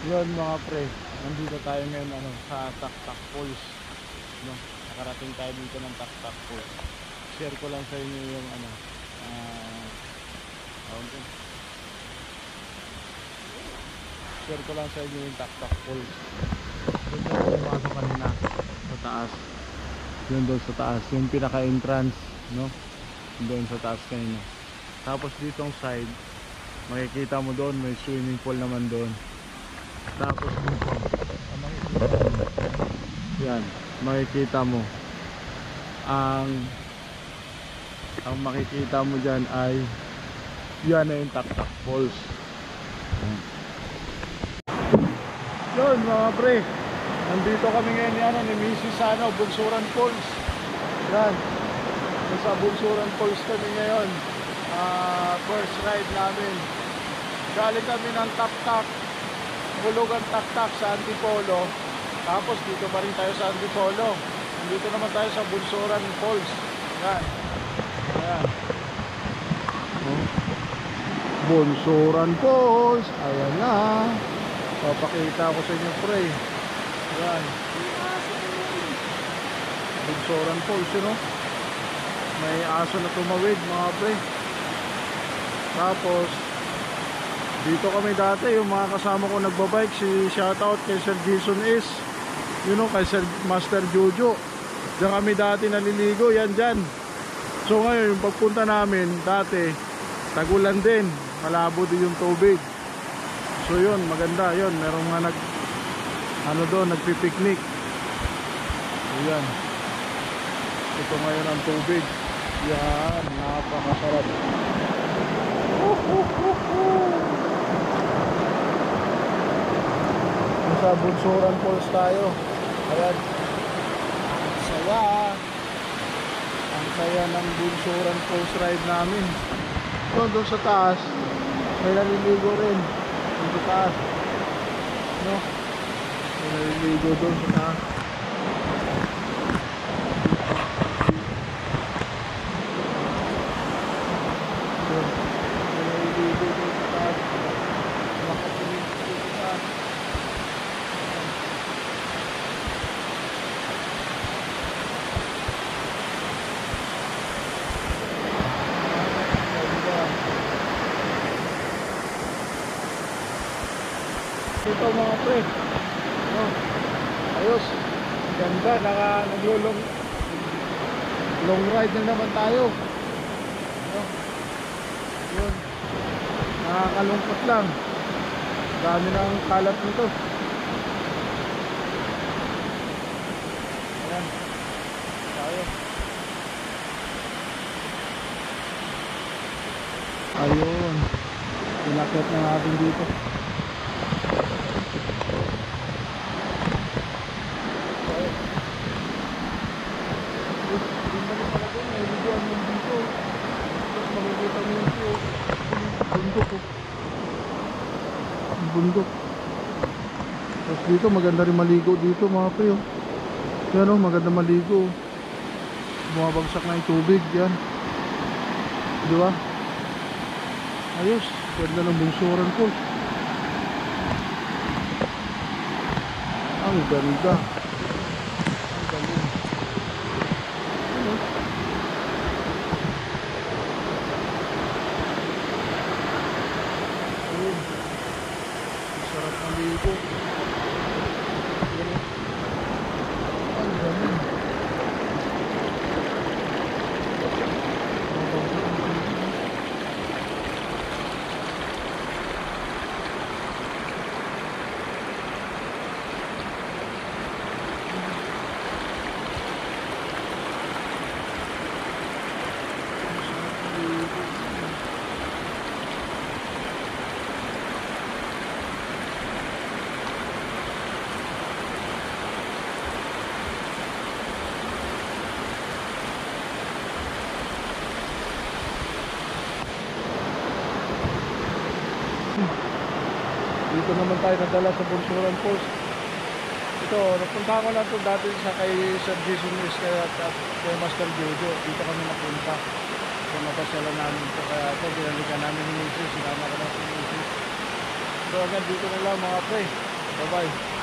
Yun mga pre, nandito tayo ngayon sa Taktak Falls, no? Nakarating tayo dito ng Taktak Falls. Share ko lang sa inyo yung tawag dun. Share ko lang sa inyo yung Taktak Falls. Doon tayo pumasok kanina sa taas. Yun doon sa taas, yung pinaka entrance, no? Doon sa taas kanina. Tapos ditong side, makikita mo doon may swimming pool naman doon. Tapos dito, yan, makikita mo ang makikita mo dyan ay yan na yung Taktak Falls. Yun mga pre, nandito kami ngayon ni Mrs. Bunsuran Falls. Yan, nasa Bunsuran Falls kami ngayon. First ride namin, galing kami ng Taktak, Bulugan Taktak sa Antipolo. Tapos dito pa rin tayo sa Antipolo. Dito naman tayo sa Bunsuran Falls. Yan. Ayan. Bunsuran Falls. Ayan na. Papakita ko sa inyo pre. Ayan. Bunsuran Falls, you know? May aso na tumawid mga pre. Tapos dito kami dati, yung mga kasama ko nagbabike, shoutout kay Sir Jason S, kay Sir Master Jojo. Diyan kami dati naliligo, yan dyan. So ngayon, yung pagpunta namin dati, tagulan din, malabo din yung tubig. So yun, maganda yun, merong mga nagpipiknik. So yan, ito ngayon ang tubig. Yan, napakasarap. Sa Bunsuran Falls tayo. Ayan. Ang saya ng Bunsuran Falls ride namin. Doon sa taas may naliligo rin. Doon sa taas, no? May naliligo doon sa taas. May naliligo doon sa taas. Makapinig doon sa taas. Ito mga pre, no? Ayos, ganda, long ride na naman tayo, no? Yun, nakakalungkot lang, dami ng kalat nito. Ayan, tayo. Ayun, pinakit na natin dito. Bundok. Tapos dito maganda rin maligo dito mga pre. Yan maganda maligo. Bumabagsak na yung tubig yan. Di ba? Ayos, ganda ng Bunsuran Falls. Ang ganda. Ang galing. Sarap ng ligo. Ang galing. Dito naman tayo nadala sa Bunsuran Falls. Ito, napunta ko lang ito dati sa kay Sir Jason S kaya kay Master Jojo. Dito kami napunta. So napasyalan namin ito. Kaya ito, binalikan namin ni Mrs. Sinama ko lang si Mrs. So agad dito na lang mga pre. Bye-bye.